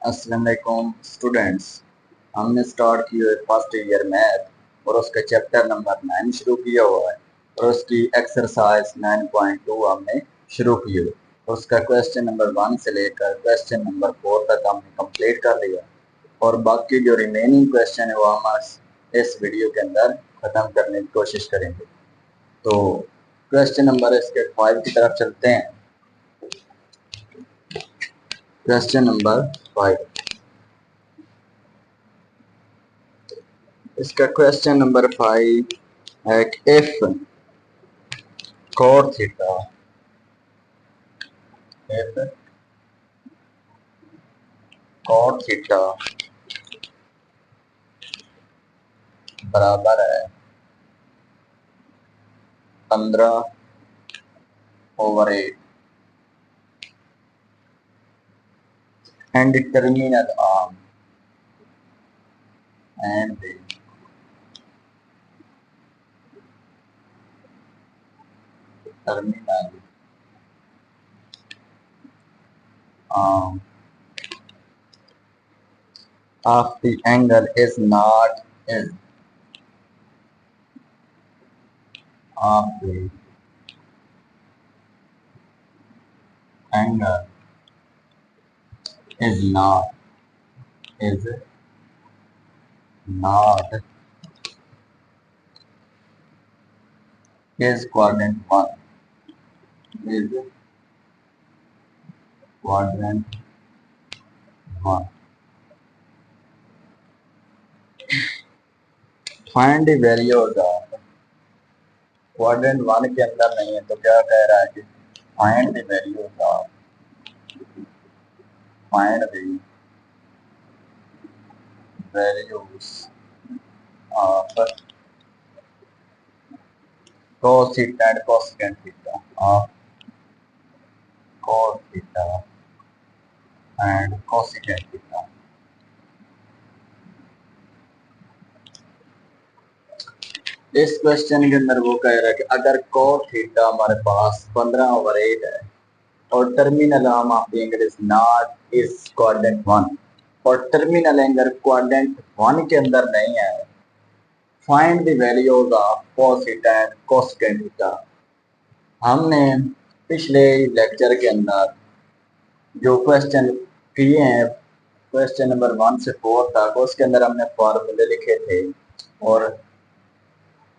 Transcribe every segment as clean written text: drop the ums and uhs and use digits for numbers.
अस्सलाम वालेकुम स्टूडेंट्स। हमने स्टार्ट की है फर्स्ट ईयर मैथ और उसका चैप्टर नंबर 9 शुरू किया हुआ है और उसकी एक्सरसाइज 9.2 हमने शुरू की है। उसका क्वेश्चन नंबर 1 से लेकर क्वेश्चन नंबर 4 तक हमने कंप्लीट कर लिया और बाकी जो रिमेनिंग क्वेश्चन है वो हम इस वीडियो के अंदर ख़त्म करने की कोशिश करेंगे। तो क्वेश्चन नंबर इसके 5 की तरफ चलते हैं। क्वेश्चन नंबर 5, इसका क्वेश्चन नंबर 5 है कि if cot theta if cot theta बराबर है 15/8 and terminal arm and the terminal arm of the angle is not is of the angle is not is quadrant 1 is quadrant 1 find the values of quadrant 1 के अंदर नहीं है तो क्या कह रहा है कि find the values of cos theta and cosecant theta of cos theta and cosecant theta। इस क्वेश्चन के अंदर वो कह रहा है कि अगर cos थीटा हमारे पास 15/8 है और terminal arm of the angle is not is quadrant 1 और टर्मिनल एंगल क्वाड्रेंट 1 के अंदर नहीं है, find the values of cos theta and cosecant theta. हमने पिछले लेक्चर के अंदर जो क्वेश्चन किए हैं क्वेश्चन नंबर 1 से 4 तक उसके अंदर हमने फॉर्मूले लिखे थे और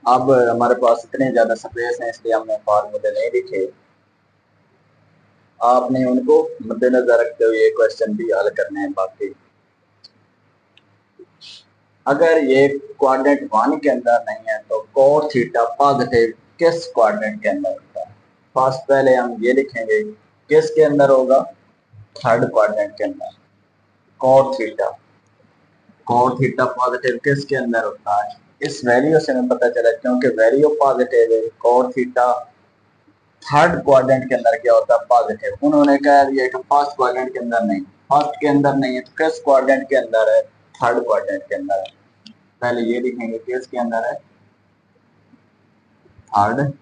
अब हमारे पास इतने ज़्यादा स्पेस है इसलिए हमने फार्मूले नहीं लिखे। आपने उनको मद्देनजर रखते हुए ये क्वेश्चन भी हल करने हैं। बाकी अगर ये क्वाड्रेंट 1 के अंदर नहीं है तो cos थीटा पॉजिटिव किस क्वाड्रेंट के अंदर होता है। फर्स्ट पहले हम ये लिखेंगे किसके अंदर होगा, थर्ड क्वाड्रेंट के अंदर। cos थीटा पॉजिटिव किसके अंदर होता है, इस वैल्यू से हमें पता चला क्योंकि वैल्यू पॉजिटिव है। cos थीटा थर्ड क्वाड्रेंट के अंदर क्या होता है, पॉजिटिव। उन्होंने कह दिया कि फर्स्ट क्वाड्रेंट के अंदर नहीं, फर्स्ट के अंदर नहीं है तो किस क्वाड्रेंट के अंदर है, थर्ड क्वाड्रेंट के अंदर है। पहले ये लिखेंगे किसके अंदर है, थर्ड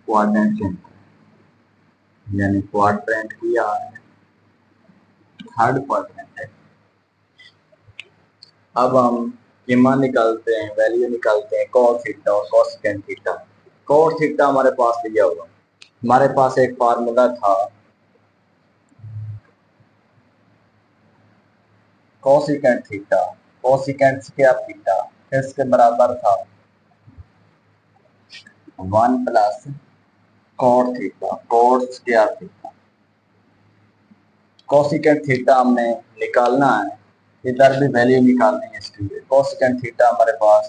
क्वाड्रेंट के अंदर, यानी क्वाड्रेंट किया है थर्ड क्वाड्रेंट है। अब हम कीमा निकालते हैं, वैल्यू निकालते हैं cos थीटा और cosecant थीटा। cos थीटा हमारे पास दिया हुआ, हमारे पास एक फार्मूला था cosecant theta, cosecant square theta किसके बराबर था, 1 plus cot theta cot square theta. cosecant theta हमने निकालना है, इधर भी वैल्यू निकालनी है इसके लिए। cosecant थीटा हमारे पास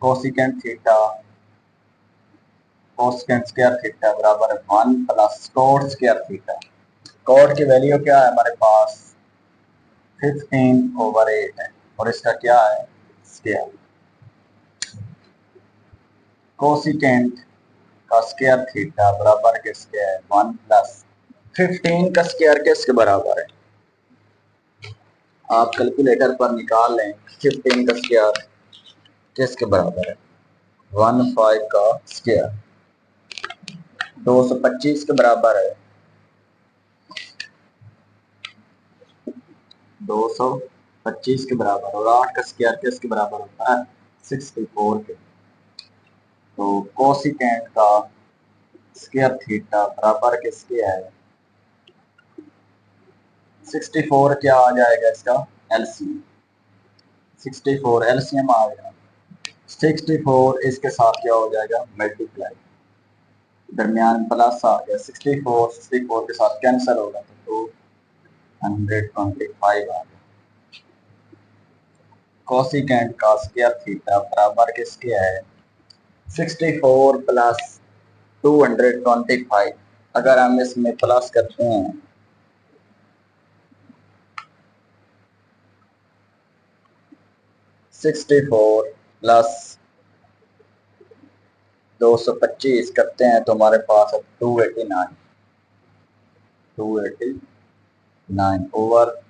cosecant theta cosecant square theta बराबर 1 plus cot square theta. cot की वैल्यू क्या है हमारे पास 15/8 है और इसका क्या है स्क्वायर। cosecant का स्क्वायर थीटा बराबर किसके है, 1 प्लस 15 का स्क्वायर किसके बराबर है, आप कैलकुलेटर पर निकाल लें। 15 का स्क्वायर किसके बराबर है, 15 का स्क्वायर 225 के बराबर है। 225 के बराबर, और 8 का स्क्वायर किसके बराबर होता है? 64 के। तो कोसिकेंट का स्क्वायर थीटा बराबर किसके है? 64 क्या आ जाएगा इसका एलसीएम? 64 एलसीएम आ गया। 64 इसके साथ क्या हो जाएगा? मल्टीप्लाई, दरमियान प्लस आ गया। 64 के साथ कैंसिल होगा तो 225 आ गया। कोसिकेंट का स्क्वायर थीटा बराबर किसके है? 64 प्लस 225। अगर हम इसमें प्लस करते हैं 64 प्लस 225 करते हैं तो हमारे पास है 289 ओवर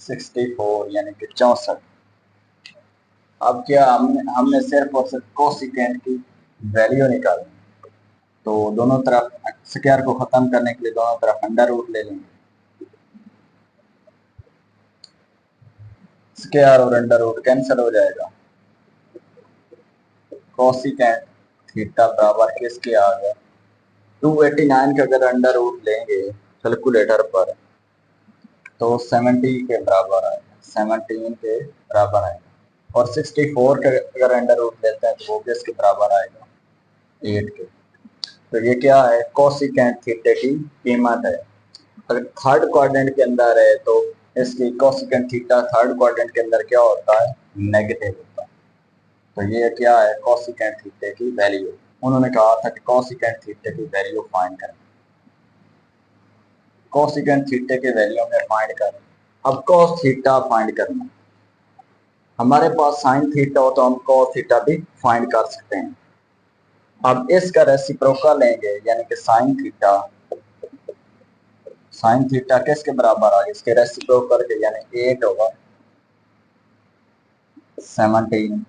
64 यानी कि 64। अब क्या हमने सिर्फ और सिर्फ कोसिकेंट की वैल्यू निकालनी, तो दोनों तरफ स्क्वायर को खत्म करने के लिए दोनों तरफ अंडर रूट ले लेंगे। स्क्वायर और अंडर रूट कैंसिल हो जाएगा। कोसिकेंट थीटा बराबर किसके आ गया? 289 का अगर अंडर रूट लेंगे कैलकुलेटर पर तो 70 के बराबर आएगा, 17 के बराबर आएगा। और 64 का अगर अंडर रूट लेते हैं तो वो किसके बराबर आएगा? 8 के। तो ये क्या है? कोसिकेंट थीटा की कीमत है। अगर थर्ड क्वाड्रेंट के अंदर है तो इसकी कोसिकेंट थीटा थर्ड क्वाड्रेंट के अंदर क्या होता है? नेगेटिव होता है। तो ये क्या है? कोसिकेंट थीटा की वैल्यू। उन्होंने कहा था कि कोसिकेंट थीटा की वैल्यू फाइंड करें। कोसिकेंट थीटा के वैल्यू में फाइंड करें। अब कोस थीटा फाइंड करना, हमारे पास साइन थीटा हो तो हम कोस थीटा भी फाइंड कर सकते हैं। अब इसका रेसिप्रोकल लेंगे यानी कि साइन थीटा किसके बराबर आ गया? इसके रेसिप्रोकल के यानी 8 होगा 17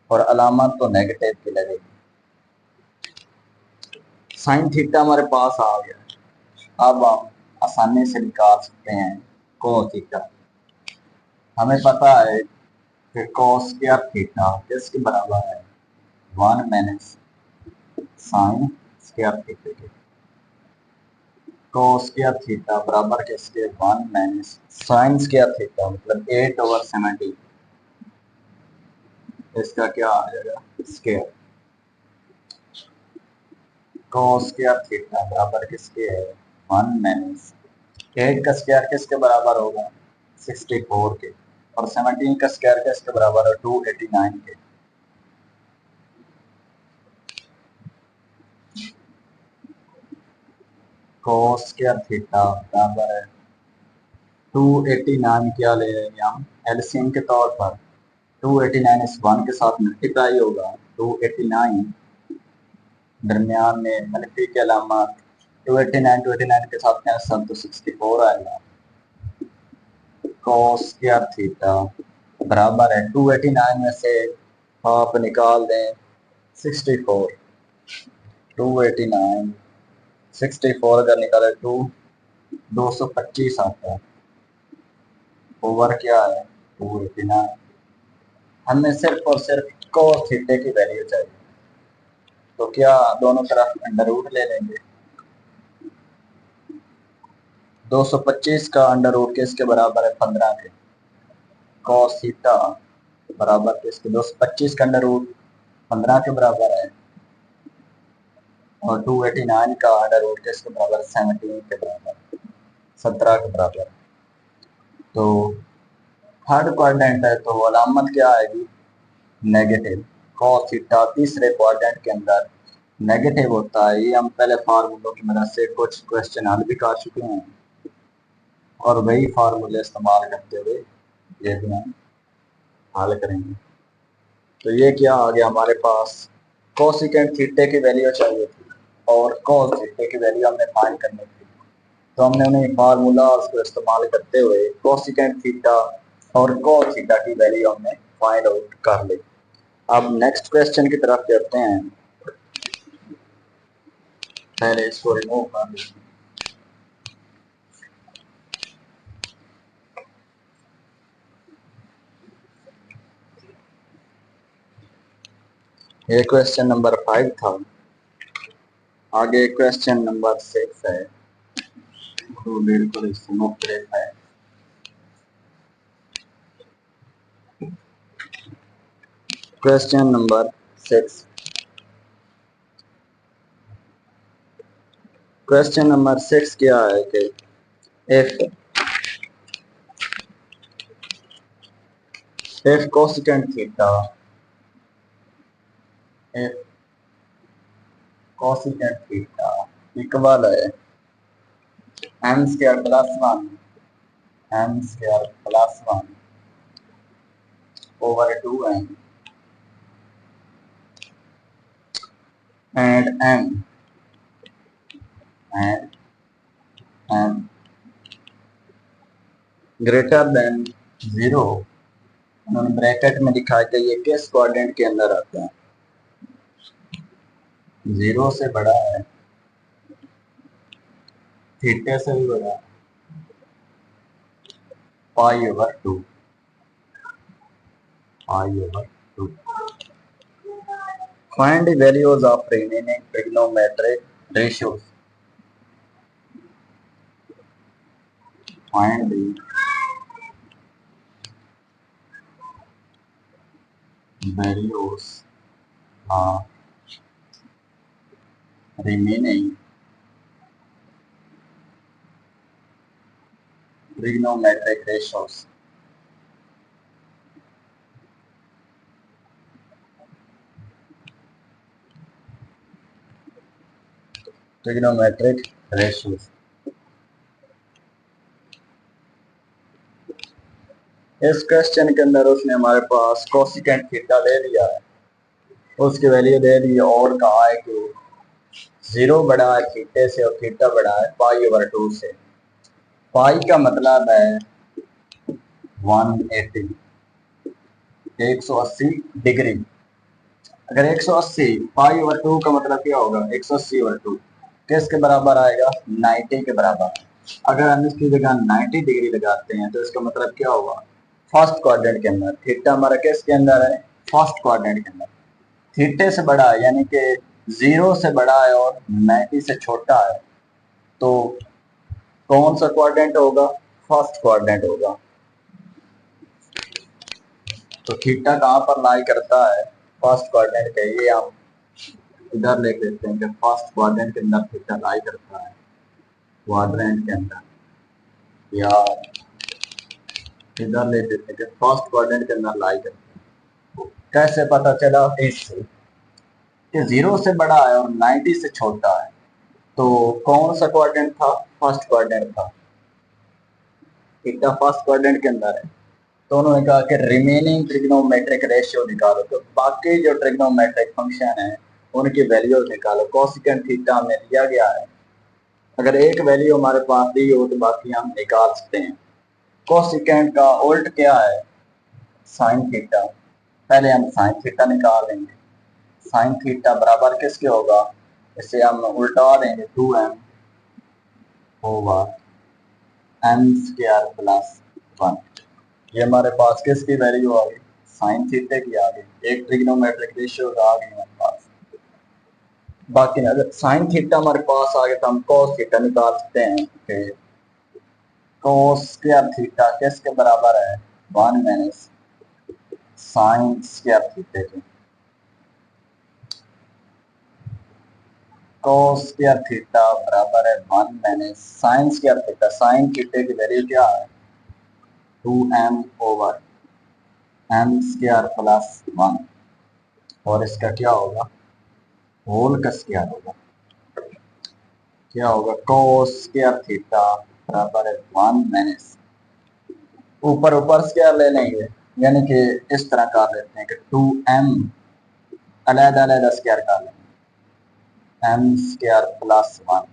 और अलामत तो नेगेटिव की लगेगी। साइन थीटा हमारे पास आ गया। अब हम आसानी से निकाल सकते हैं कोस थीटा। हमें पता है कि कोस स्क्वायर थीटा किसके बराबर है? 1 माइनस साइन स्क्वायर थीटा के। कोस स्क्वायर थीटा बराबर किसके? 1 माइनस साइन स्क्वायर थीटा मतलब 8 ओवर 17। इसका क्या आ जाएगा? स्क्वायर। कोस स्क्वायर थीटा बराबर किसके है? 1 माइनस 8 का स्क्वायर किसके बराबर होगा? 64 के। और 17 का स्क्वायर किसके बराबर है? 289 के। कोस स्क्वायर थीटा बराबर है 289। क्या ले लेंगे हम एलसीएम के तौर पर? 289 इस 1 के साथ मल्टीप्लाई होगा 289, दरमियान में मल्टी के अलामत 289 के साथ कैंसिल तो 64 आएगा। cos स्क्वायर थीटा बराबर है 289 में से आप निकाल दें 64। 289 64 अगर निकाले 225 आता है ओवर क्या है? 289। हमें सिर्फ और सिर्फ cos थीटा की वैल्यू चाहिए, तो क्या दोनों तरफ अंडर रूट ले लेंगे। 225 का अंडर रूट किसके बराबर है? 15 के। cos थीटा बराबर किसके? 225 का अंडर रूट 15 के बराबर है और 289 का अंडर रूट किसके बराबर? 17 के बराबर, 17 के बराबर। तो थर्ड क्वाड्रेंट है तो अलामत क्या आएगी? नेगेटिव। cos थीटा तीसरे क्वाड्रेंट के अंदर नेगेटिव होता है। ये हम पहले फार्मूलों की मदद से कुछ क्वेश्चन हल भी कर चुके हैं और वही फार्मूले इस्तेमाल करते हुए ये भी हम हल करेंगे। तो ये क्या आ गया हमारे पास? कोसिकेंट थीटा की वैल्यू चाहिए थी और cos थीटा की वैल्यू हमने फाइंड करनी थी, तो हमने उन्हें फार्मूलाज को इस्तेमाल करते हुए कोसिकेंट थीटा और cos थीटा की वैल्यू हमने फाइंड आउट कर ली। अब नेक्स्ट क्वेश्चन की तरफ चलते हैं। पहले इसको रिमूव कर लीजिए। ये क्वेश्चन नंबर 5 था। आगे क्वेश्चन नंबर 6 है। तो बिल्कुल इससे मुख्तलिफ है। Question number 6। क्वेश्चन नंबर 6 क्या है कि if cosecant theta, if cosecant theta equal है m square plus 1 m square plus 1 over 2m and m greater than 0। उन्होंने ब्रैकेट में दिखाया कि ये किस क्वाड्रेंट के अंदर आता है। 0 से बड़ा है, थीटा से भी बड़ा है, pi over 2 Find the values of remaining trigonometric ratios. Find the values of remaining trigonometric ratios. Trigonometric ratios. इस क्वेश्चन के अंदर उसने हमारे पास कोसिकेंट थीटा ले लिया है, उसकी वैल्यू दे दी और कहा है कि 0 बड़ा है थीटे से और थीटा बड़ा है पाई ओवर 2 से। पाई का मतलब है 180 180 डिग्री। अगर 180 पाई ओवर 2 का मतलब क्या होगा 180 ओवर 2 किसके बराबर आएगा 90 के बराबर। अगर हम इसकी जगह 90 डिग्री लगाते हैं तो इसका मतलब क्या होगा फर्स्ट क्वाड्रेंट के अंदर थीटा हमारा किसके अंदर है फर्स्ट क्वाड्रेंट के अंदर। थीटे से बड़ा है यानी कि 0 से बड़ा है और 90 से छोटा है तो कौन सा क्वाड्रेंट होगा फर्स्ट क्वाड्रेंट होगा। तो थीटा कहाँ पर लाई करता है फर्स्ट क्वाड्रेंट के। ये हम इधर लिख देते हैं कि फर्स्ट क्वाड्रेंट के अंदर थीटा लाई करता है क्वाड्रेंट के अंदर, या इधर लिख देते हैं कि फर्स्ट क्वाड्रेंट के अंदर लाई करता है। कैसे पता चला इससे कि 0 से बड़ा है और 90 से छोटा है तो कौन सा क्वाड्रेंट था फर्स्ट क्वाड्रेंट था। थीटा फर्स्ट क्वाड्रेंट के अंदर है तो उन्होंने कहा कि रिमेनिंग ट्रिग्नोमेट्रिक रेशियो निकालो। तो बाकी जो ट्रिग्नोमेट्रिक फंक्शन है उनकी वैल्यू निकालो। कोसिकेंट थीटा हमें दिया गया है, अगर एक वैल्यू हमारे पास दी हो तो बाकी हम निकाल सकते हैं। कोसिकेंट का उल्ट क्या है साइन थीटा। पहले हम साइन थीटा निकाल लेंगे। साइन थीटा बराबर किसके होगा, इसे हम उल्टा देंगे 2m over m square plus 1। ये हमारे पास किसकी वैल्यू आ गई साइन थीटा की आ गई। एक ट्रिग्नोमेट्रिक रेशियो आ गई हमारे पास। बाकी अगर साइन थीटा हमारे पास आ गया तो हम cos थीटा निकाल सकते हैं कि cos स्क्वायर थीटा किसके बराबर है 1 माइनस साइन स्क्वायर थीटा के। cos स्क्वायर थीटा बराबर है 1 minus sine square theta. Sine theta की वैल्यू क्या है 2m over m square plus 1 और इसका क्या होगा होल का स्क्वायर होगा। क्या होगा cos स्क्वायर थीटा बराबर है 1 माइनस ऊपर ऊपर स्क्वायर ले लेंगे यानी कि इस तरह कर लेते हैं कि 2m अलग अलग स्क्वायर कर लेंगे m स्क्वायर प्लस 1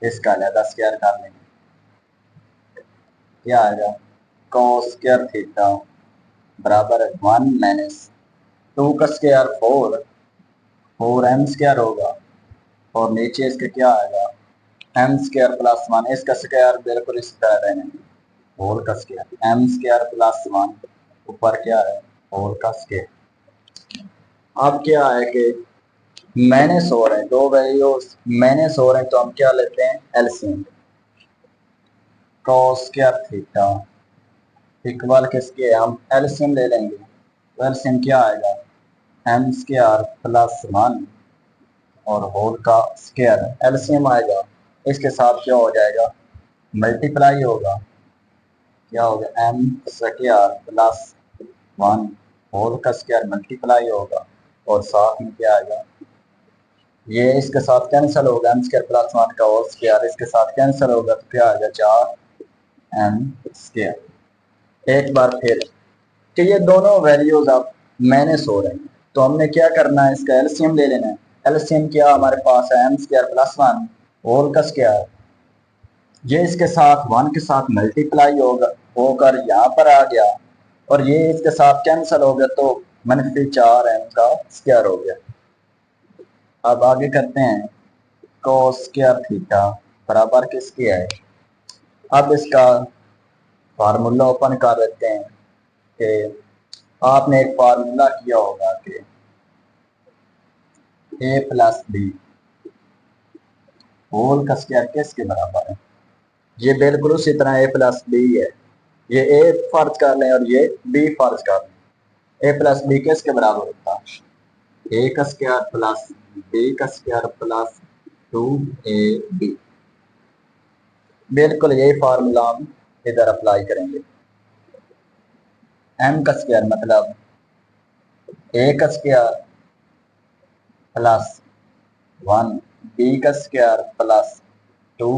इसका अलग स्क्वायर कर लेंगे। क्या आएगा cos स्क्वायर थीटा बराबर है 1 माइनस 2 का स्क्वायर 4m स्क्वायर होगा और नीचे इसका क्या आएगा m स्क्वायर प्लस 1 इसका स्क्वायर बिल्कुल इस तरह रहने होल का स्क्वायर m स्क्वायर प्लस 1 ऊपर क्या है होल का स्क्वायर। अब क्या है कि माइनस हो रहे हैं, दो वैल्यूज माइनस हो रहे हैं, तो हम क्या लेते हैं LCM. Cos square theta equal किसके, हम एलसीएम ले लेंगे, तो एलसीएम क्या आएगा, एम स्क्वायर प्लस 1 और होल का स्क्वायर एलसीएम आएगा, इसके साथ क्या हो जाएगा मल्टीप्लाई होगा, क्या हो गया एम स्क्वायर प्लस 1 होल का स्क्वायर मल्टीप्लाई होगा, और साथ में क्या आएगा, ये इसके साथ कैंसिल होगा, एम स्क्वायर प्लस 1 का होल स्क्वायर इसके साथ कैंसिल होगा, तो क्या आएगा 4 एम स्क्वायर। एक बार फिर कि ये दोनों वैल्यूज अब माइनस हो रहे हैं, तो हमने क्या करना है, इसका एलसीएम ले लेना है। एलसीएम क्या हमारे पास है, एम स्क्वायर प्लस 1 होल का स्क्वायर, ये इसके साथ 1 के साथ मल्टीप्लाई होगा होकर यहाँ पर आ गया, और ये इसके साथ कैंसिल हो गया, तो -4 एम का स्क्वायर हो गया। अब आगे करते हैं, cos स्क्वायर थीटा बराबर किसकी है। अब इसका फार्मूला ओपन कर लेते हैं कि आपने एक फार्मूला किया होगा कि a प्लस बी होल का स्क्वायर किसके बराबर है, ये बिल्कुल उसी तरह a प्लस बी है, ये a फर्ज कर लें और ये b फर्ज कर लें, a प्लस बी किसके बराबर होता है, a का स्क्वायर प्लस b का स्क्वायर प्लस 2ab। बिल्कुल यही फार्मूला हम इधर अप्लाई करेंगे। m का स्क्वायर मतलब a का स्क्वायर प्लस 1 b का square plus 2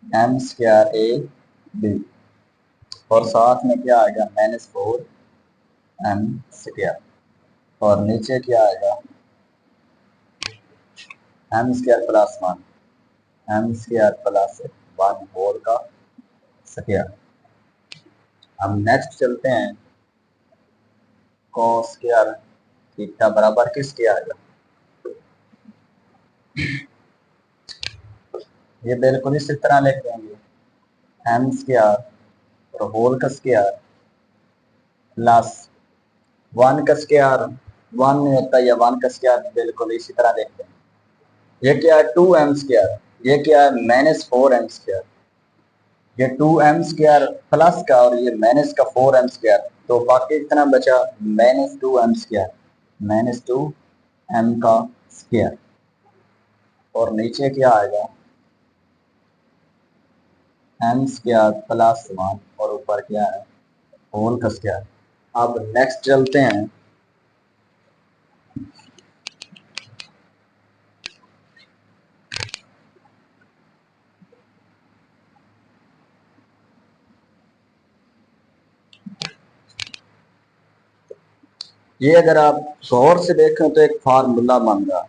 m square a b, और साथ में क्या आएगा -4 एम स्क्वायर, और नीचे क्या आएगा m square plus 1 m square plus 1 whole का स्क्वायर। हम नेक्स्ट चलते हैं, cos स्क्वायर थीटा बराबर किसके आएगा, ये बिल्कुल इसी तरह लिख देंगे, एम स्क्वायर और होल का स्क्वायर प्लस 1 का स्क्वायर 1 नहीं होता, या 1 का स्क्वायर बिल्कुल इसी तरह लिख देंगे। ये क्या है 2m स्क्वायर, ये क्या है -4m स्क्वायर, ये 2m स्क्वायर प्लस का और ये माइनस का 4m स्क्वायर, तो बाकी कितना बचा -2m स्क्वायर, -2m का स्क्वायर, और नीचे क्या आएगा m स्क्वायर प्लस 1 और ऊपर क्या है होल का स्क्वायर। अब नेक्स्ट चलते हैं, ये अगर आप गौर से देखें तो एक फार्मूला बन रहा,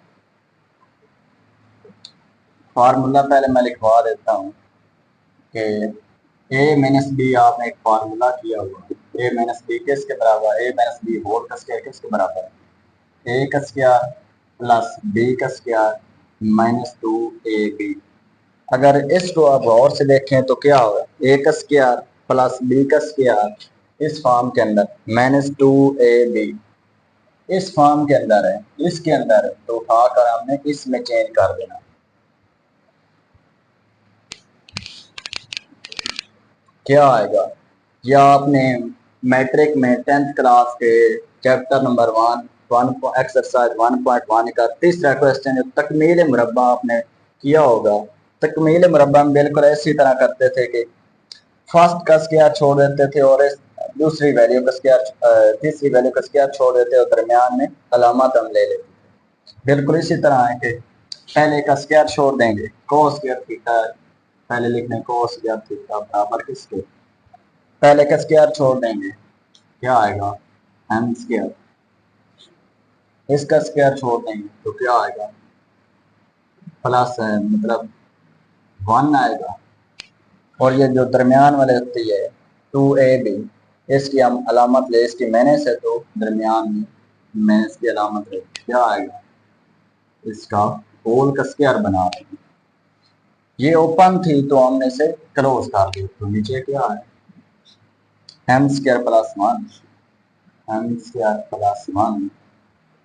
फार्मूला पहले मैं लिखवा देता हूँ कि a माइनस बी आपने एक फार्मूला किया हुआ, a माइनस बी किसके बराबर, a माइनस बी होल का स्क्वायर किसके बराबर है, a का स्क्वायर प्लस b का स्क्वायर -2ab। अगर इसको आप गौर से देखें तो क्या होगा, a का स्क्वायर प्लस b का स्क्वायर इस फॉर्म के अंदर -2ab इस फॉर्म के अंदर है, इसके अंदर है, तो उठाकर हमने इसमें चेंज कर देना। क्या आएगा, या आपने मैट्रिक में 10th क्लास के चैप्टर नंबर 1 एक्सरसाइज 1.1 का तीसरा क्वेश्चन जो तकमील मुरब्बा आपने किया होगा। तकमील मुरब्बा में बिल्कुल इसी तरह करते थे कि फर्स्ट का स्क्वायर छोड़ देते थे और इस दूसरी वैल्यू का स्क्वायर तीसरी वैल्यू का स्क्वायर छोड़ देते और दरमियान में अलामत हम ले लेते थे। बिल्कुल इसी तरह है कि पहले का स्क्वायर छोड़ देंगे, cos स्क्वायर थीटा पहले लिखने cos स्क्वायर थीटा बराबर किसके, पहले का स्क्वायर छोड़ देंगे, क्या आएगा एम स्क्वायर, इसका स्क्वायर छोड़ देंगे तो क्या आएगा प्लस है मतलब 1 आएगा, और ये जो दरमियान वाले होती है 2ab इसकी हम अलामत ले, इसकी माइनस है तो दरमियान में माइनस की अलामत ले, क्या आएगा इसका होल का स्क्वायर बना रहे हैं। ये ओपन थी तो हमने इसे क्लोज कर दी, तो नीचे क्या है m square plus 1 m square plus 1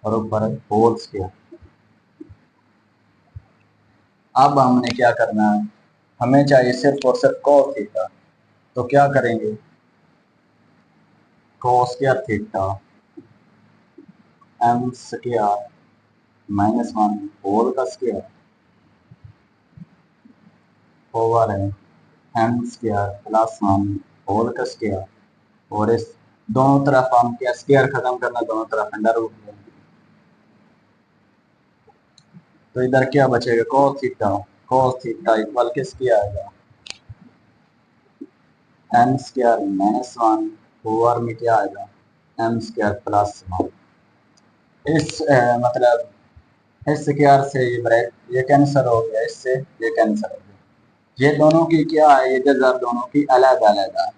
और ऊपर होल स्क्वायर। अब हमने क्या करना है, हमें चाहिए सिर्फ और सिर्फ cos थीटा। तो क्या करेंगे, cos square theta m square -1 whole का स्क्वायर ओवर है एम स्क्वायर प्लस 1 होल का स्क्वायर। और इस दोनों तरफ हम क्या स्क्वायर खत्म करना, दोनों तरफ अंडर रूट लेंगे। तो इधर क्या बचेगा, cos थीटा इक्वल किसकी आएगा, एम स्क्वायर -1 ओवर में क्या आएगा, एम स्क्वायर प्लस 1। इस मतलब इस स्क्वायर से ये कैंसर हो गया, इससे ये कैंसर हो गया। ये दोनों की क्या है, ये जजर दोनों की अलग अलग है,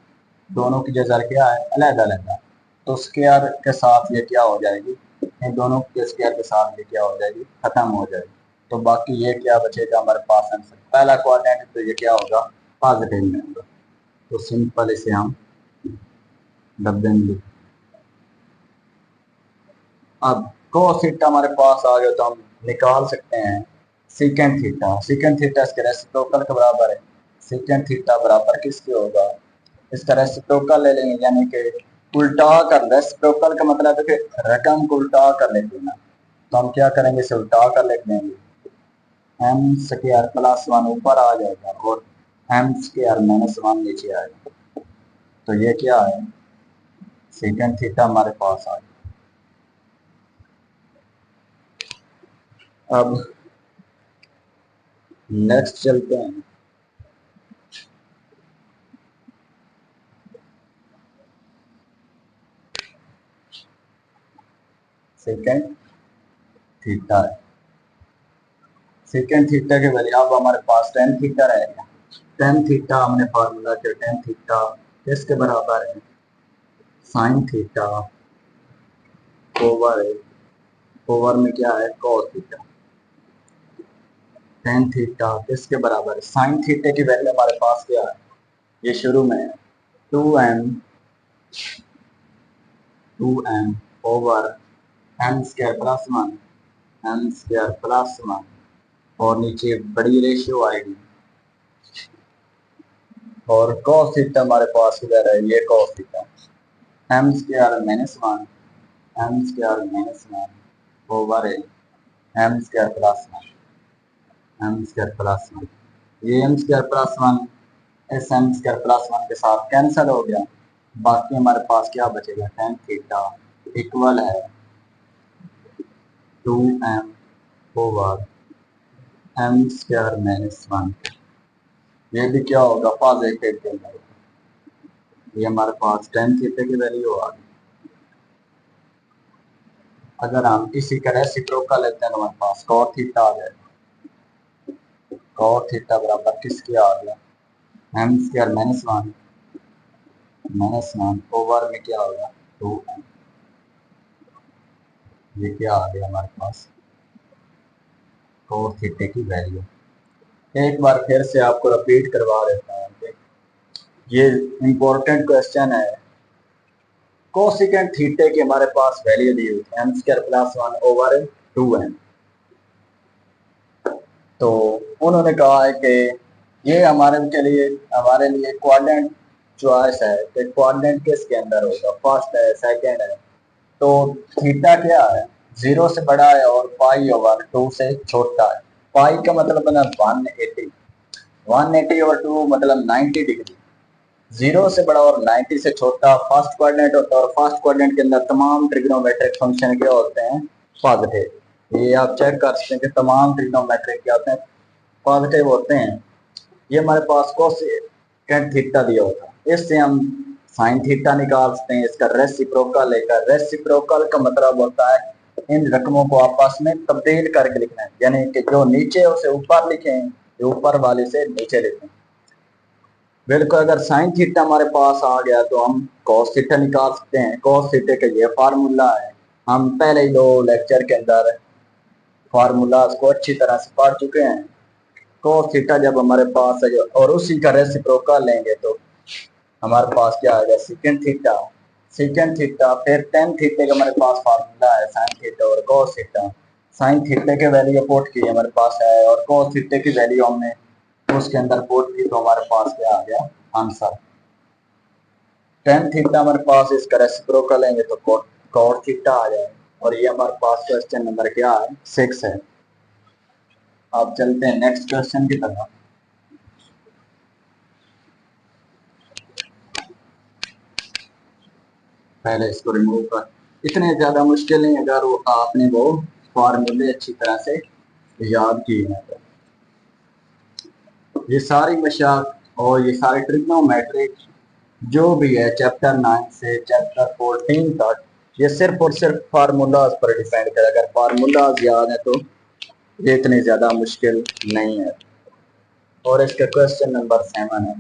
दोनों की जजर क्या है, अलग अलग है। तो स्क्वायर के साथ ये क्या हो जाएगी, इन दोनों के स्क्वायर के साथ ये क्या हो जाएगी, खत्म हो जाएगी। तो बाकी ये क्या बचेगा हमारे पास आंसर, पहला क्वाड्रेंट तो ये क्या होगा, पॉजिटिव में होगा। तो सिंपल इसे हम डब्बे में लिख। अब cos थीटा हमारे पास आ गया, तो हम निकाल सकते हैं सीकेंट थीटा। सीकेंट थीटा इसके रेसिप्रोकल के बराबर है। सीकेंट थीटा बराबर किसके होगा, इसका रेसिप्रोकल ले लेंगे, यानी कि उल्टा कर, रेसिप्रोकल का मतलब है कि रकम को उल्टा कर लिख देना। तो हम क्या करेंगे, इसे उल्टा कर लिख देंगे, एम स्क्वायर प्लस 1 ऊपर आ जाएगा और एम स्क्वायर -1 नीचे आएगा। तो ये क्या है, सेकंड थीटा हमारे पास आ गया। अब नेक्स्ट चलते हैं, सेकंड थीटा है। सेकंड थीटा के वैल्यू अब हमारे पास टेन थीटा रहेगा। टेन थीटा हमने फार्मूला किया, टेन थीटा किसके बराबर है, साइन थीटा ओवर है, ओवर में क्या है, cos थीटा। टेन थीटा किसके बराबर है, साइन थीटा की वैल्यू हमारे पास क्या है, ये शुरू में है 2m over m square plus 1, m square plus 1 और नीचे बड़ी रेशियो आएगी। और cos थीटा हमारे पास इधर है, ये cos theta m square -1, m square -1 over m square plus 1, m square plus 1। ये एम स्क्वायर प्लस 1 इस एम स्क्वायर प्लस 1 के साथ कैंसिल हो गया। बाकी हमारे पास क्या बचेगा, टेन थीटा इक्वल है 2m ओवर एम स्क्वायर -1। ये भी क्या होगा, पॉजिटिव के अंदर। ये हमारे पास टेन थीटा की वैल्यू आ गई। अगर हम इसी का रेसिप्रोकल लेते हैं तो हमारे पास cos थीटा आ जाएगा। cos थीटा बराबर किसके आ गया, एम स्क्वायर -1 ओवर में क्या होगा 2m। ये क्या आ गया हमारे पास, cos थीटा की वैल्यू। एक बार फिर से आपको रिपीट करवा देता हूँ, ये इम्पोर्टेंट क्वेश्चन है। कोसिकेंट थीटे की हमारे पास वैल्यू दी हुई है, m square plus 1 over 2m। तो उन्होंने कहा है कि ये हमारे लिए क्वाड्रेंट चॉइस है कि क्वाड्रेंट किसके अंदर होगा, फर्स्ट है सेकंड है। तो थीटा क्या है, 0 से बड़ा है और पाई ओवर 2 से छोटा है। पाई का मतलब है ना 180, 180 ओवर 2 मतलब 90 डिग्री। 0 से बड़ा और 90 से छोटा फर्स्ट क्वाड्रेंट होता है, और फर्स्ट क्वाड्रेंट के अंदर तमाम ट्रिग्नोमेट्रिक फंक्शन क्या होते हैं, पॉजिटिव। ये आप चेक कर सकते हैं कि तमाम ट्रिग्नोमेट्रिक क्या होते हैं, पॉजिटिव होते हैं। ये हमारे पास कोसेकेंट थीटा दिया होता है, इससे हम साइन थीटा निकाल सकते हैं। इसका रेसिप्रोकल लेकर, रेसिप्रोकल का मतलब होता है इन रकमों को आपस में तब्दील करके लिखना है, यानी कि जो नीचे उसे ऊपर लिखें, जो ऊपर वाले से नीचे लिखें। बिल्कुल, अगर साइन थीटा हमारे पास आ गया तो हम कॉस थीटा निकाल सकते हैं। कॉस थीटा का ये फार्मूला है, हम पहले ही 2 लेक्चर के अंदर फार्मूलाज को अच्छी तरह से पढ़ चुके हैं। कॉस थीटा जब हमारे पास है और उसी का रेसिप्रोकल लेंगे तो हमारे पास क्या आएगा, सेकंड थीटा। सेकेंड थीटा, फिर टेन थीटे का हमारे पास फार्मूला है साइन थीटा और कॉस थीटा। साइन थीटे के वैल्यू पुट की हमारे पास है और कॉस थीटे की वैल्यू हमने उसके अंदर पुट की, तो हमारे पास क्या आ गया आंसर। टेन थीटा हमारे पास इसका रेसिप्रोकल लेंगे तो कॉट थीटा आ जाए। और ये हमारे पास क्वेश्चन नंबर क्या है 6 है। अब चलते हैं नेक्स्ट क्वेश्चन की तरफ। पहले इसको रिमूव कर, इतने ज्यादा मुश्किल नहीं अगर वो आपने वो फॉर्मूले अच्छी तरह से याद किए हैं तो। ये सारी मशाक और ये सारे ट्रिग्नोमेट्रिक जो भी है चैप्टर 9 से चैप्टर 14 तक, ये सिर्फ और सिर्फ फार्मूलाज पर डिपेंड करे। अगर फार्मूलाज याद है तो ये इतनी ज्यादा मुश्किल नहीं है। और इसका क्वेश्चन नंबर 7 है।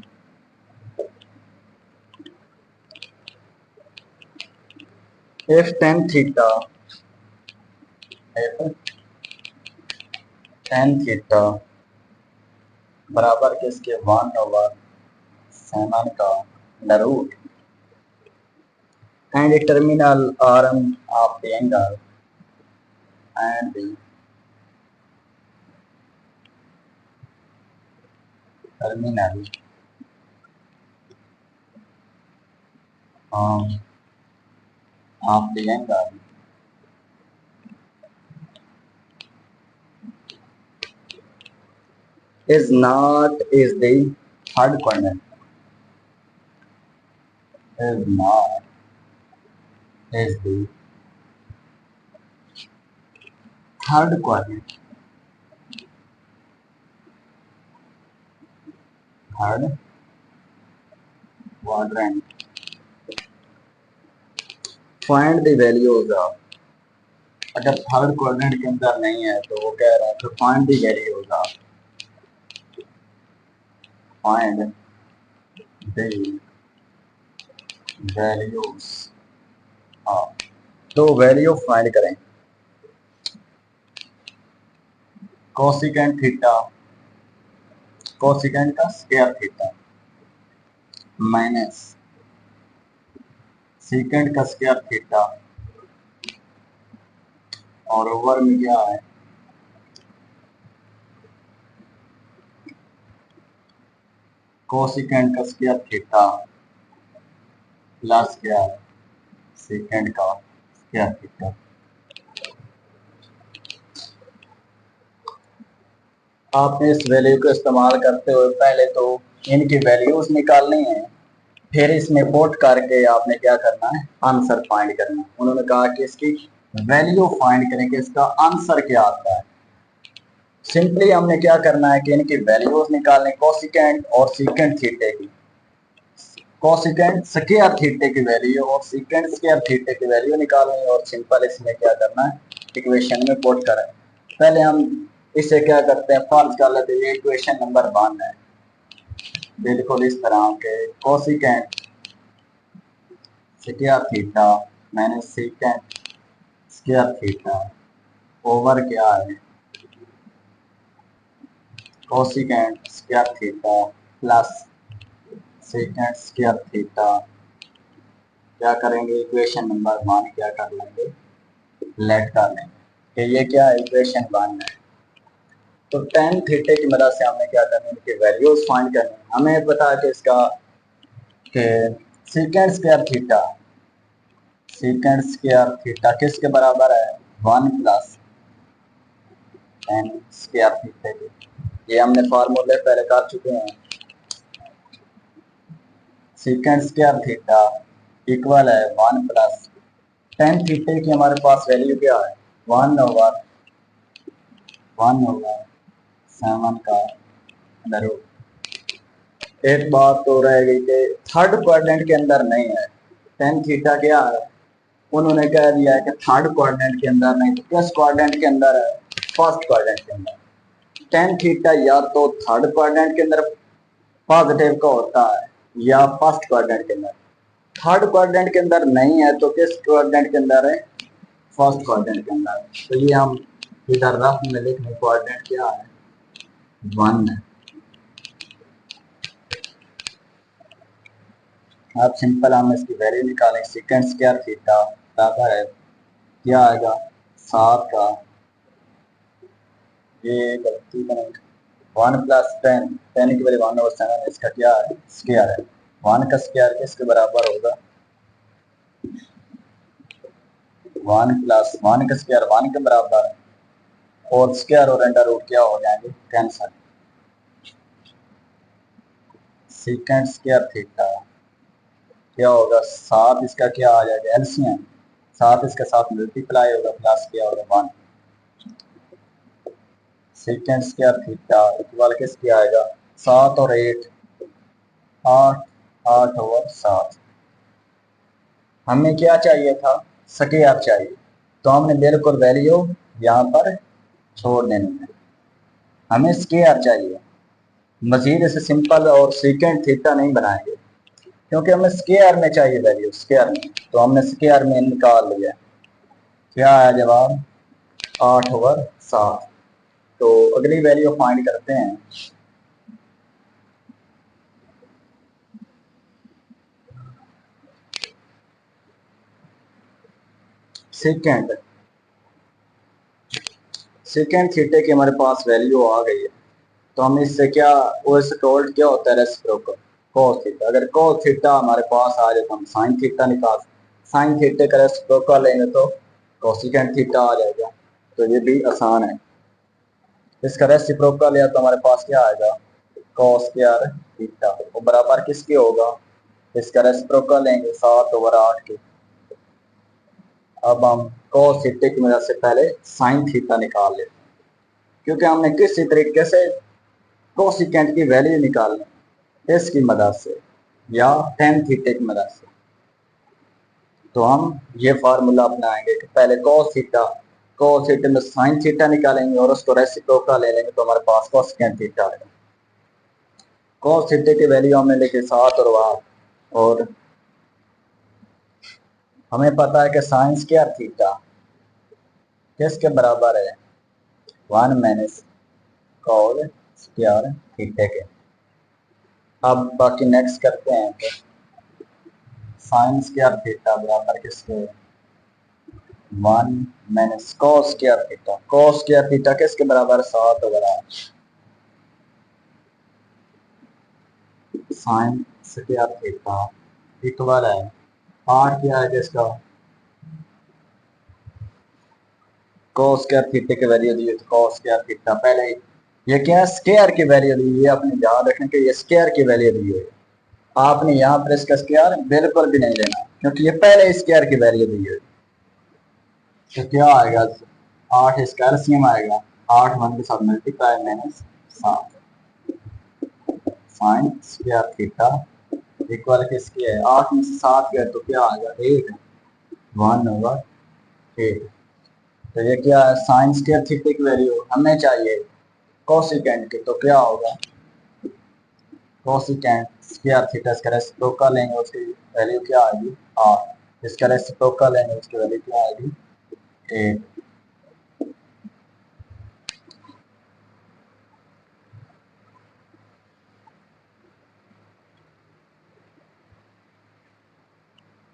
if tan theta if tan theta बराबर किसके 1/7 का under root and the terminal arm of the angle and the terminal arm of the angle is not is the third quadrant is not is the third quadrant third quadrant find the values of। अगर third quadrant के अंदर नहीं है तो वो कह रहा है तो find the values of find the values of. तो वैल्यू फाइंड करें कोसिकेंट थीटा, कोसिकेंट का स्क्वायर थीटा माइनस सीकेंट का स्क्वायर थीटा और ओवर में क्या है कोसिकेंट का स्क्वायर थीटा प्लस क्या है सीकेंट का स्क्वायर थीटा। आपने इस वैल्यू को इस्तेमाल करते हुए पहले तो इनकी वैल्यूज निकालनी है, फिर इसमें पुट करके आपने क्या करना है आंसर फाइंड करना है। उन्होंने कहा कि इसकी वैल्यू फाइंड करें कि इसका आंसर क्या आता है। सिंपली हमने क्या करना है कि इनकी वैल्यूज निकालने कोसिकेंट और सीकेंट थीटे की, कोसिकेंट स्क्वायर थीटे की वैल्यू और सीकेंट स्क्वायर थीटे की वैल्यू निकालनी और सिंपल इसमें क्या करना है इक्वेशन में पुट करें। पहले हम इसे क्या करते हैं फर्ज कर लेते हैं, ये इक्वेशन नंबर 1 है बिल्कुल इस तरह के cosecant square theta minus secant square theta over क्या है cosecant square theta plus secant square theta. क्या करेंगे इक्वेशन नंबर 1 क्या कर लेंगे लेट कर लेंगे कि ये क्या इक्वेशन 1 है। तो टेन थीटे की मदद से हमें क्या करना है इनकी वैल्यूज फाइंड करनी है। हमें पता है कि इसका कि secant square theta, secant square theta किसके बराबर है 1 प्लस टेन स्क्वायर थीटा की। ये हमने फार्मूले पहले कर चुके हैं। सीकेंट स्क्वायर थीटा इक्वल है 1 प्लस टेन थीटे की हमारे पास वैल्यू क्या है 1/7 का अंडर रूट। एक बात तो रह गई कि थर्ड क्वाड्रेंट के अंदर नहीं है टेन थीटा क्या है, उन्होंने कह दिया है कि थर्ड क्वाड्रेंट के अंदर नहीं, तो किस क्वाड्रेंट के अंदर है फर्स्ट क्वाड्रेंट के अंदर। टेन थीटा या तो थर्ड क्वाड्रेंट के अंदर पॉजिटिव का होता है या फर्स्ट क्वाड्रेंट के अंदर। थर्ड क्वाड्रेंट के अंदर नहीं है तो किस क्वाड्रेंट के अंदर है फर्स्ट क्वाड्रेंट के अंदर। तो ये हम इधर रफ में लिखने क्वाड्रेंट क्या है 1 है। अब सिंपल हम इसकी वैल्यू निकालें। सेकेंड स्क्वायर थीटा बराबर है, क्या आएगा 7 का, ये गलती बनाई, 1 + 10, 10 की वैल्यू 1/7, इसका क्या है स्क्वायर है। 1 का स्क्वायर किसके बराबर होगा, 1 + 1 का स्क्वायर 1 के बराबर, और स्क्वायर और अंडर रूट क्या हो जाएंगे कैंसिल। सेकेंड स्क्वायर थीटा क्या होगा 7, इसका क्या आ जाएगा एलसीएम, 7 इसके साथ मल्टीप्लाई होगा, प्लस क्या होगा 1। सेकेंड स्क्वायर थीटा इक्वल किसके आएगा 7 और 8, 8, 8/7। हमें क्या चाहिए था स्क्वायर चाहिए, तो हमने बिल्कुल वैल्यू यहाँ पर छोड़ देनी है, हमें स्क्वायर चाहिए। मजीद इसे सिंपल और सेकेंड थीटा नहीं बनाएंगे, क्योंकि हमें स्क्वायर में चाहिए वैल्यू, स्क्वायर में, तो हमने स्क्वायर में निकाल लिया। क्या आया जवाब 8/7। तो अगली वैल्यू फाइंड करते हैं। सेकेंड सेकेंड थीटे की हमारे पास वैल्यू आ गई है, तो हम इससे क्या, वो इससे टोल्ड क्या होता है रेसिप्रोकल cos थीटा। अगर cos थीटा हमारे पास आ जाए तो हम sin थीटा निकाल, sin थीटे का रेसिप्रोकल लेंगे तो कोसिकेंट थीटा आ जाएगा, तो ये भी आसान है। इसका रेसिप्रोकल लिया तो हमारे पास क्या आएगा cos स्क्वायर थीटा, वो बराबर किसके होगा, इसका रेसिप्रोकल लेंगे 7/8 के। अब हम cos थीटे की मदद से पहले sin थीटा निकाल लेते हैं, क्योंकि हमने किसी तरीके से कोसिकेंट की वैल्यू निकालनी इसकी मदद से या tan थीटे की मदद से। तो हम ये फार्मूला अपनाएंगे कि पहले cos थीटा में sin थीटा निकालेंगे और उसको रेसिप्रोकल ले लेंगे, तो हमारे पास कोसिकेंट थीटा आएगा। cos थीटे की वैल्यू हमने लिखी 7/8, और हमें पता है कि sin स्क्वायर थीटा किसके बराबर है 1 - cos स्क्वायर थीटा के। अब बाकी नेक्स्ट करते हैं कि sin स्क्वायर थीटा बराबर किसके 1 - cos square theta. cos square theta किसके बराबर 7/8। sin स्क्वायर थीटा इक्वल है 8 क्या है जिसका cos स्क्वायर थीटा की वैल्यू दी है, तो cos स्क्वायर थीटा पहले ये क्या है स्क्वायर की वैल्यू दी है, आपने ध्यान रखना कि ये स्क्वायर की वैल्यू दी है। आपने यहाँ पर इसका स्क्वायर बिल्कुल भी नहीं लेना, क्योंकि ये पहले स्क्वायर की वैल्यू दी है। तो क्या आएगा 8 इसका एलसीएम आएगा, 8 1 के साथ multiply -7 sin square theta equal किसकी है 8 में से 7 गए तो क्या आएगा 8 1/8। तो ये क्या है साइन स्क्वायर थीटा की वैल्यू हमें चाहिए कोसिकेंट की, तो क्या होगा कोसिकेंट स्क्वायर थीटा, इसका रेसिप्रोकल लेंगे उसकी वैल्यू क्या आएगी 8, इसका रेसिप्रोकल लेंगे उसकी वैल्यू क्या आएगी 8।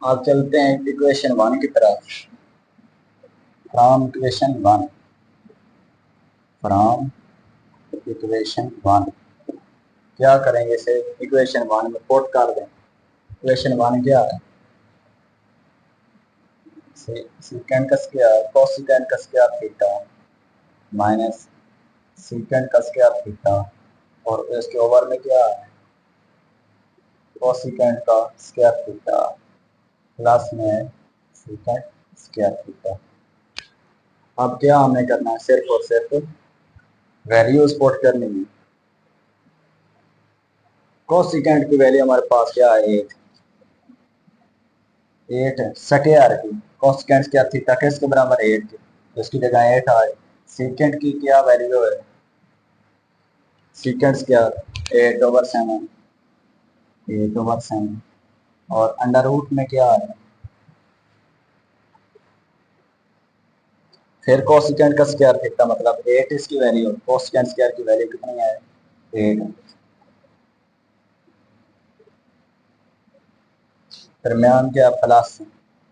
अब चलते हैं इक्वेशन 1 की तरफ। फ्रॉम इक्वेशन 1 फ्रॉम इक्वेशन 1 क्या करेंगे इसे इक्वेशन 1 में पुट कर दें। इक्वेशन 1 क्या है सीकेंट का स्क्वायर कोसिकेंट का स्क्वायर थीटा माइनस सीकेंट का स्क्वायर थीटा, और इसके ओवर में क्या है कोसिकेंट का स्क्वायर थीटा प्लस में सीकेंट स्क्वायर थीटा। अब क्या हमें करना है सिर्फ और सिर्फ वैल्यूज पुट करनी है। कोसिकेंट की वैल्यू हमारे पास क्या है 8 है स्क्वायर की, कोसिकेंट स्क्वायर थीटा किसके बराबर 8 की, तो इसकी जगह 8 आए। सीकेंट की क्या वैल्यू है सीकेंट स्क्वायर 8/7, 8/7, और अंडर रूट में क्या है फिर कोसिकेंट का स्क्वायर थीटा मतलब 8 इसकी वैल्यू, कोसिकेंट स्क्वायर की वैल्यू कितनी है 8। दरमियान क्या प्लस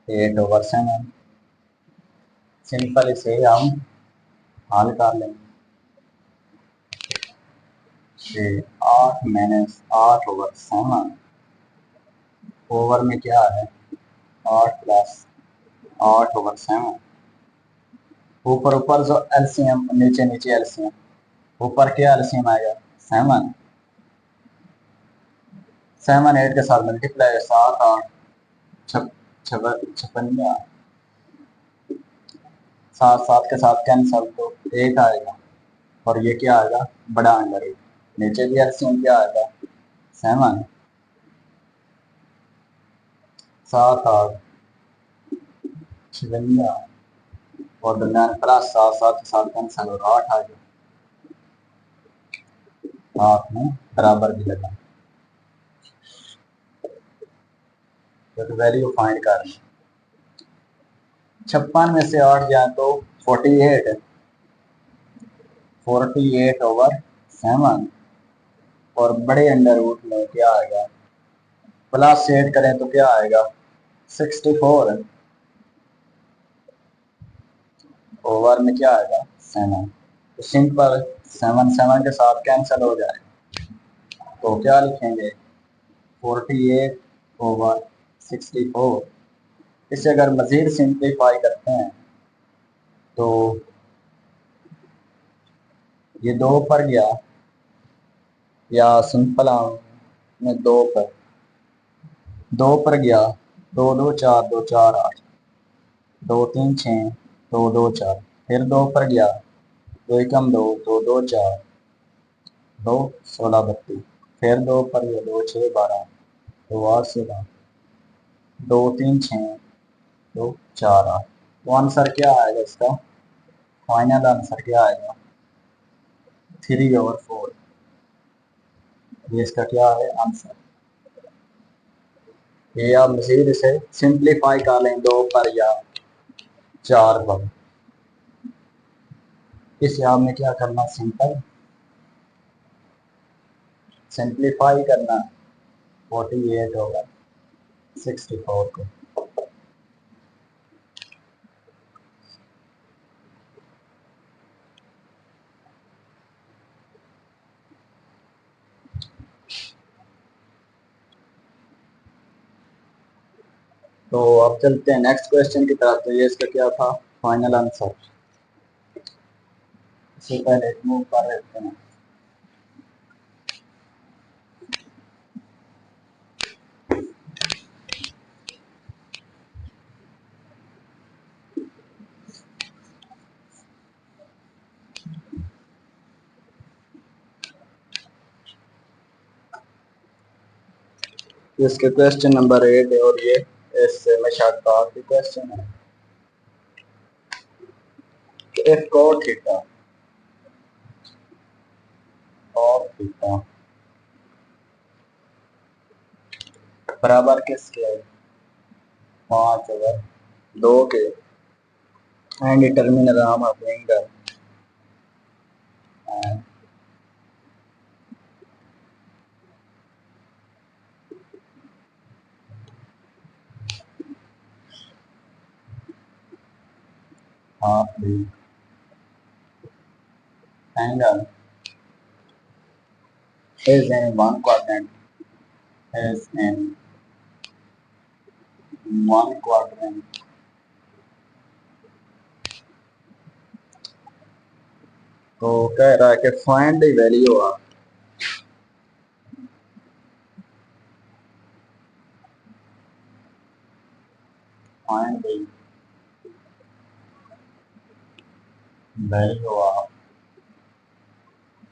8/7। सिंपल इसे हम हल कर लेंगे। 8 - 8/7 ओवर में क्या है 8+8/7। ऊपर ऊपर जो एलसीएम, नीचे नीचे एलसीएम। ऊपर क्या एलसीएम आएगा 7। 7 8 के साथ मल्टीप्लाई 7 8 56। 7 7 के साथ कैंसल तो 8 आएगा। और ये क्या आएगा बड़ा अंडर 8। नीचे भी एलसीएम क्या आएगा 7 7 8 56। और दरम्यान प्लस 7 7 के साथ कैंसल और 8 आ गया। 8 में बराबर भी लगा तो वैल्यू फाइंड कर 56 में से 8 जाए तो 48। 48/7 और बड़े अंडर रूट में क्या आएगा प्लस 8 करें तो क्या आएगा 64। ओवर में क्या आएगा 7। तो सिंपल 7 7 के साथ कैंसिल हो जाएगा तो क्या लिखेंगे 48/64। इसे अगर मजीद सिंप्लीफाई करते हैं तो ये 2 पर गया या सिंपल में 2 पर गया 2 2 4 2 4 8 2 3 6 2 2 4 फिर 2 पर गया 2 एकम 2 2 2 4 2 16 32 फिर 2 पर गया 2 6 12 2 8 16 2 3 6 2 4 8। तो आंसर क्या आएगा इसका फाइनल आंसर क्या आएगा 3/4। ये इसका क्या है आंसर। ये आप मजीद इसे सिंप्लीफाई कर लें 2 पर या 4 पर। इसे आपने क्या करना सिंपल सिंप्लीफाई करना 48/64 को। तो अब चलते हैं नेक्स्ट क्वेश्चन की तरफ। तो ये इसका क्या था फाइनल आंसर। इससे पहले मूव कर लेते हैं। इसके क्वेश्चन नंबर 8 है और ये इससे मशाका की क्वेश्चन है कि इफ cot थीटा और थीटा बराबर किसके है 5/2 के एंड डिटर्मिनर हम angle half the angle is in one quadrant is in one quadrant तो कह रहा है कि find the value of find the value of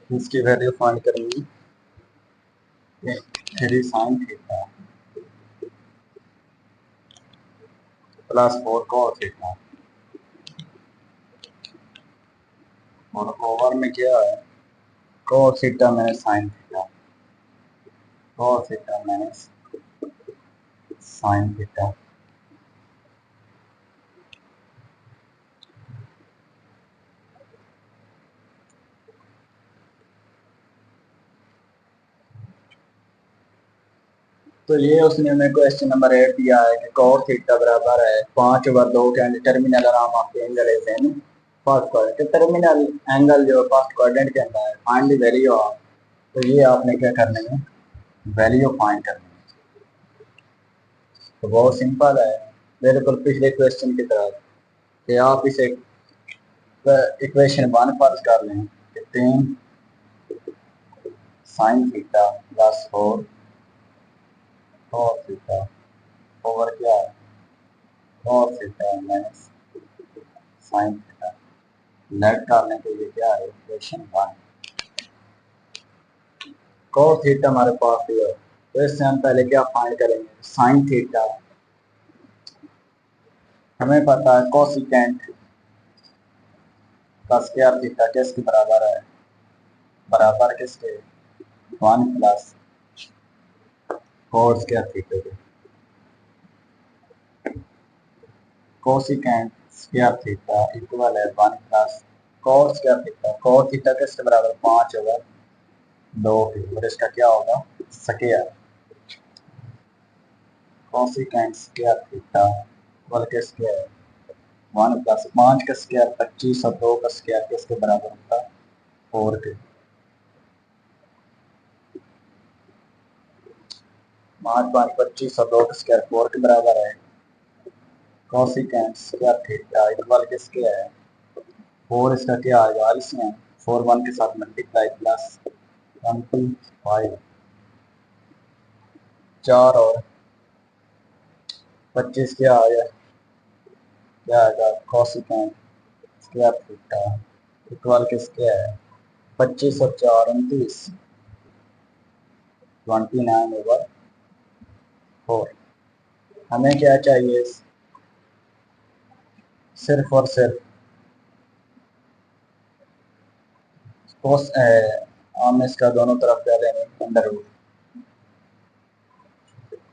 इसकी वैल्यू फाइंड करनी है 3 sin थीटा +4 cos थीटा और ओवर में क्या है cos theta minus sin theta cos theta minus sin theta. तो ये उसने हमें क्वेश्चन नंबर 8 दिया है कि cos थीटा बराबर है 5/2 के टर्मिनल आराम आपके angle is in first quadrant. Terminal angle जो फर्स्ट क्वाड्रेंट के अंदर है, फाइंड द वैल्यू ऑफ। तो ये आपने क्या करना है, वैल्यू फाइंड करनी है। तो बहुत सिंपल है, बिल्कुल पिछले क्वेश्चन की तरह कि आप इसे इक्वेशन 1 फर्ज कर लें कि 3 sine theta plus 4 cos theta over क्या है, cos theta minus sine theta. Late करने के लिए क्या है, इक्वेशन 1 cos थीटा हमारे पास ये है। तो इससे हम पहले क्या फाइंड करेंगे, साइन थीटा। हमें पता है कोसिकेंट का स्क्वायर थीटा किसके बराबर है, बराबर किसके, 1 प्लस cos स्क्वायर थीटा के। कोसिकेंट स्क्वायर थीटा इक्वल है 1 plus cos square theta. cos theta किसके बराबर, 5/2 के, और इसका क्या होगा, square. Cosecant square theta equal किसके है, 1 प्लस 5 का स्क्वायर 25 और 2 का स्क्वायर किसके बराबर होता है, 4 के। 5 5 25 और 2 का स्क्वायर 4 के बराबर है। कोसिकेंट स्क्वायर थीटा इक्वल किसके है, 4, इसका क्या आएगा, एलसीएम 4 1 के साथ मल्टीप्लाई प्लस 25, 4 और 25 क्या आएगा, क्या आएगा, कोसिकेंट स्क्वायर थीटा इक्वल किसके है, 25 और 4 29, 29/4। हमें क्या चाहिए, सिर्फ और सिर्फ कोस, हम इसका दोनों तरफ क्या लेंगे, अंडर रूट।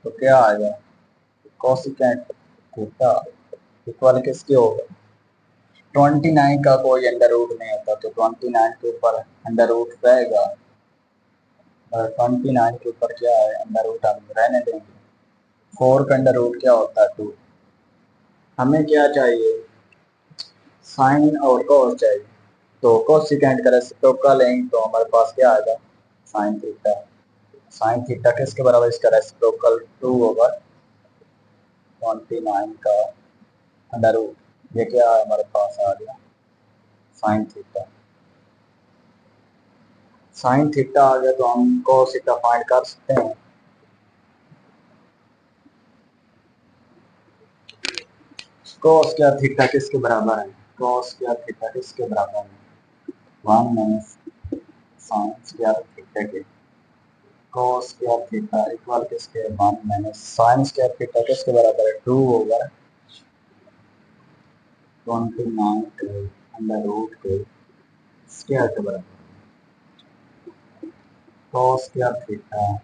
तो क्या आएगा, कोसिकेंट थीटा इक्वल किसके होगा, 29 का कोई अंडर रूट नहीं होता, तो 29 के ऊपर अंडर रूट रहेगा, और 29 के ऊपर क्या है, अंडर रूट हम रहने देंगे। 4 का अंडर रूट क्या होता है, 2। हमें क्या चाहिए, साइन और कॉस चाहिए। तो कोसिकेंट का रेसिप्रोकल लेंगे तो हमारे पास क्या आएगा, साइन थीटा। साइन थीटा किसके बराबर, इसका रेसिप्रोकल 2/29 का अंडर रूट। ये क्या है, हमारे पास आ गया साइन थीटा। साइन थीटा आ गया तो हम cos थीटा फाइंड कर सकते हैं। cos क्या थीटा किसके बराबर है, cos क्या थीटा किसके बराबर है, 1 माइनस साइन स्क्वायर थीटा के। cos क्या थीटा इक्वल किसके, 1 माइनस साइन स्क्वायर थीटा किसके बराबर है, 2/29 के अंडर रूट के स्क्वायर के बराबर। cos क्या थीटा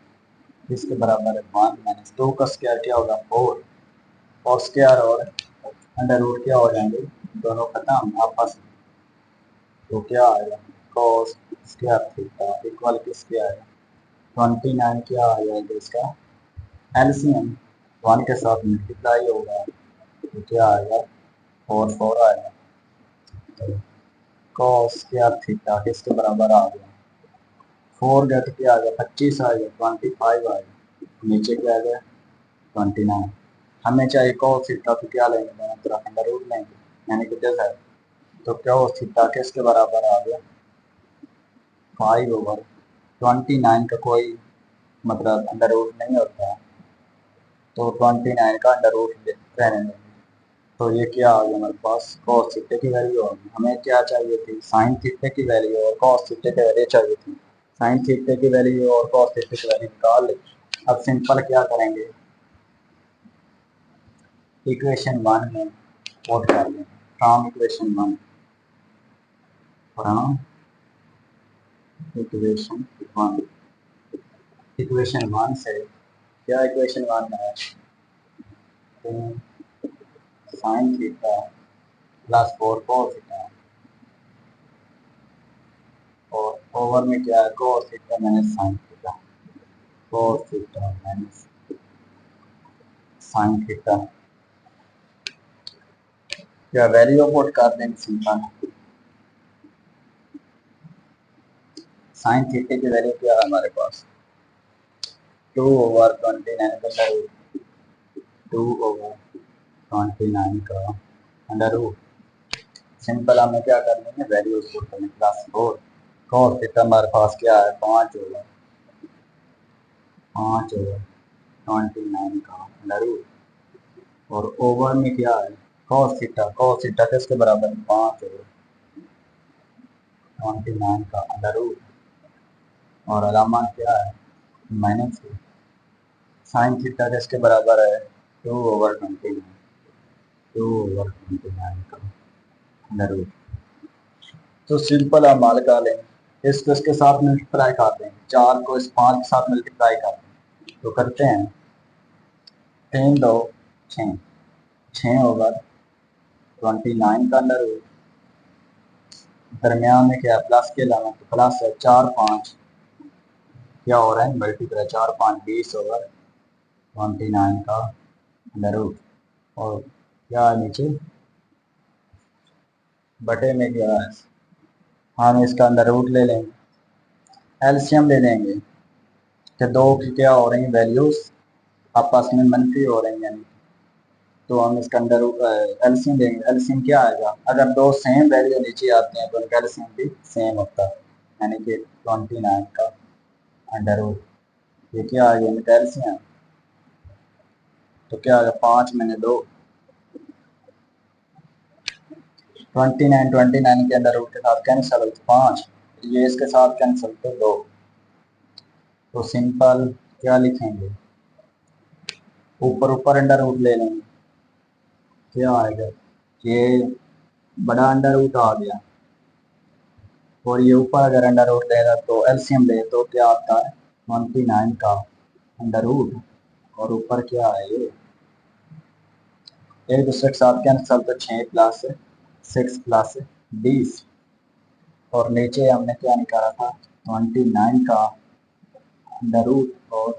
किसके बराबर है, 1 माइनस 2 का स्क्वायर क्या होगा, 4, और स्क्वायर और अंडर रूट क्या हो जाएंगे, दोनों खत्म आपस में। तो क्या आएगा, cos स्क्वायर थीटा इक्वल किसके आएगा, 29 क्या आ जाएगा, इसका एलसीएम 1 के साथ मल्टीप्लाई होगा, तो क्या आएगा, 4 4 आएगा। तो cos स्क्वायर थीटा किसके बराबर आ गया, 4 गया तो क्या आ गया, 25 आ गया, 25 आ गया, नीचे क्या आ गया, 29। हमें चाहिए cos थीटा, तो क्या लेंगे, दोनों तरफ अंडर रूट लेंगे, यानी कि जैसा है। तो क्या हो, थीटा किसके बराबर आ गया, 5/29 का कोई मतलब अंडर रूट नहीं होता है, तो 29 का अंडर रूट रहने देंगे। तो ये क्या आ गया हमारे पास, cos थीटा की वैल्यू होगी। हमें क्या चाहिए थी, साइन थीटा की वैल्यू और cos थीटा की वैल्यू चाहिए थी। साइन थीटा की वैल्यू और cos थीटा की वैल्यू निकाल ली। अब सिंपल क्या करेंगे, इक्वेशन 1 में पुट कर लेंगे, from equation 1, from equation 1। Equation 1 से क्या, इक्वेशन 1 में है sign theta plus 4 cos theta, और ओवर में क्या है, cos theta minus sine theta, cos theta minus sine theta, क्या वैल्यू पुट कर देंगे सिंपल। साइन थीटा की वैल्यू क्या है हमारे पास, 2/29 का अंडर रूट, 2/29 का अंडर रूट। सिंपल हमें क्या करनी है, वैल्यू पुट करनी, +4 cos थीटा हमारे पास क्या है, 5/29 का अंडर रूट, और ओवर में क्या है, cos थीटा किसके बराबर है, 5/29 का अंडर रूट, और अलामा क्या है, -, साइन थीटा किसके बराबर है, 2/29 का अंडर रूट। तो सिंपल हम मान का लें, इसको इसके साथ मल्टीप्लाई करते हैं, 4 को इस 5 के साथ मल्टीप्लाई करते हैं, तो करते हैं 3 2 6, 6/29 का अंडर रूट, दरमियान में क्या प्लस के अलावा तो प्लस है, 4 5 क्या हो रहा है, मल्टीप्लाई 4 5 20/29 का अंडर रूट, और क्या है नीचे बटे में क्या है, हम इसका अंदर रूट ले लेंगे, एलसीएम ले लेंगे, कि दो की क्या हो रही हैं वैल्यूज आपस में मनफी हो रही हैं, तो हम इसका अंदर एलसीएम लेंगे, एलसीएम क्या आएगा, अगर दो सेम वैल्यू नीचे आते हैं तो उनका एलसीएम भी सेम होता है, यानी कि 29 का अंडर रूट, ये क्या आ गया इनका एलसीएम, तो क्या आ गया 5 में 2, 29 के अंडर रूट के साथ कैंसिल, 5 ये इसके साथ कैंसिल, तो 2, तो सिंपल क्या लिखेंगे, ऊपर ऊपर अंडर रूट ले लेंगे, क्या आएगा, ये बड़ा अंडर रूट आ गया, और ये ऊपर अगर अंडर रूट लेगा तो एलसीएम ले तो क्या आता है, 29 का अंडर रूट, और ऊपर क्या है ये एक दूसरे के साथ कैंसिल, तो 6 + 6 + 20, और नीचे हमने क्या निकाला था, 29 का अंडर रूट, और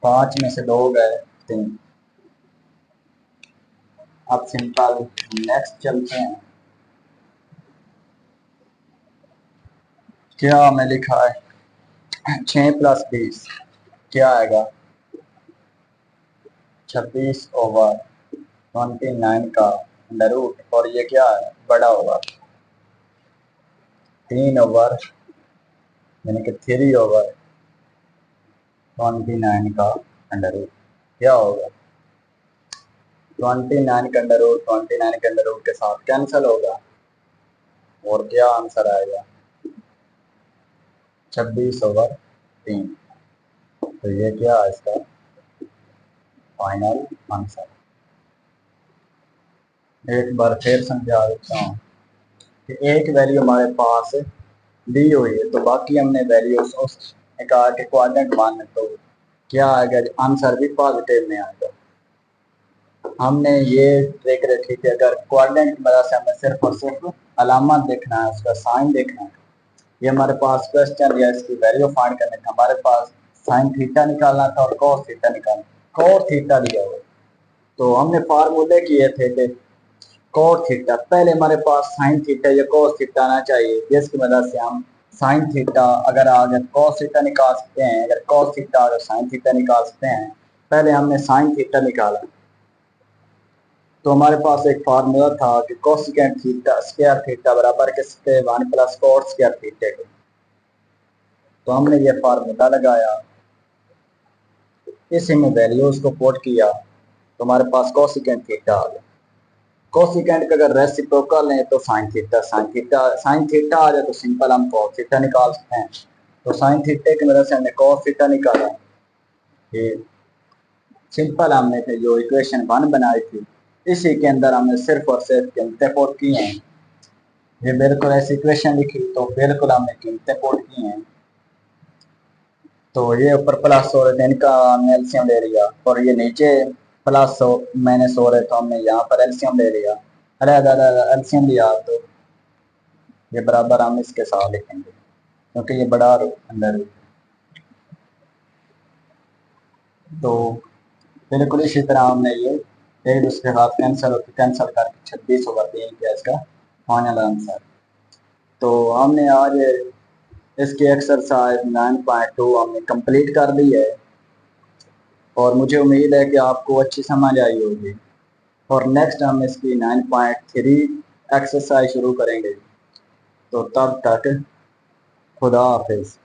5 में से 2 गए 3। अब सिंपल नेक्स्ट चलते हैं, क्या हमें लिखा है, 6 + 20 क्या आएगा, 26/29 का अंडर रूट, और ये क्या है बड़ा होगा, 3 यानी कि 3/29 का अंडर रूट, क्या होगा 29 का अंडर रूट 29 के अंडर रूट के साथ कैंसिल होगा, और क्या आंसर आएगा 26/3, तो ये क्या है इसका फाइनल आंसर। एक बार फिर समझा देता हूँ कि एक वैल्यू हमारे पास दी हुई है, तो बाकी हमने वैल्यूज उस कहा कि क्वाड्रेंट 1 है, तो क्या आएगा, आंसर भी पॉजिटिव में आएगा। हमने ये ट्रिक रखी कि अगर क्वाड्रेंट मदद से हमें सिर्फ और सिर्फ अलामत देखना है, उसका साइन देखना है, ये हमारे पास क्वेश्चन या इसकी वैल्यू फाइंड करने का, हमारे पास साइन थीटा निकालना था और कॉस थीटा निकालना, कॉस थीटा दिया हुआ, तो हमने फार्मूले किए थे कि कॉस थीटा पहले हमारे पास साइन थीटा या कॉस थीटा आना चाहिए, जिसकी मदद से हम साइन थीटा अगर आ गया कॉस थीटा निकाल सकते हैं, अगर कॉस थीटा आ गया साइन थीटा निकाल सकते हैं। पहले हमने साइन थीटा निकाला, तो हमारे पास एक फार्मूला था कि कोसेकेंट थीटा स्क्वायर थीटा बराबर किसके 1 + cos स्क्वायर थीटा के, तो हमने ये फार्मूला लगाया, इसी में वैल्यूज को पुट किया, तो हमारे पास कोसेकेंट थीटा आ गया। कोसेकेंट का अगर रेसिप्रोकल लें तो साइन थीटा आ जाए तो सिंपल हम कॉस थीटा निकाल सकते हैं, तो साइन थीटा की मदद से हमने कॉस थीटा निकाला, ये सिंपल हमने जो इक्वेशन 1 बनाई थी इसी के अंदर हमने सिर्फ और सिर्फ कीमतें पुट की हैं, ये बिल्कुल ऐसी इक्वेशन लिखी तो बिल्कुल हमने कीमतें पुट की हैं, तो ये ऊपर प्लस हो रहे थे इनका हमने एलसीएम ले लिया, और ये नीचे प्लस माइनस हो रहे तो हमने यहाँ पर एलसीएम ले लिया, अरे एलसीएम लिया तो ये बराबर हम इसके साथ लिखेंगे क्योंकि ये बड़ा अंदर, तो बिल्कुल इसी तरह हमने ये एक दूसरे के साथ कैंसिल करके 26/3 किया इसका फाइनल आंसर। तो हमने आज इसकी एक्सरसाइज 9.2 हमने कंप्लीट कर ली है और मुझे उम्मीद है कि आपको अच्छी समझ आई होगी। और नेक्स्ट हम इसकी 9.3 एक्सरसाइज शुरू करेंगे। तो तब तक खुदा हाफिज।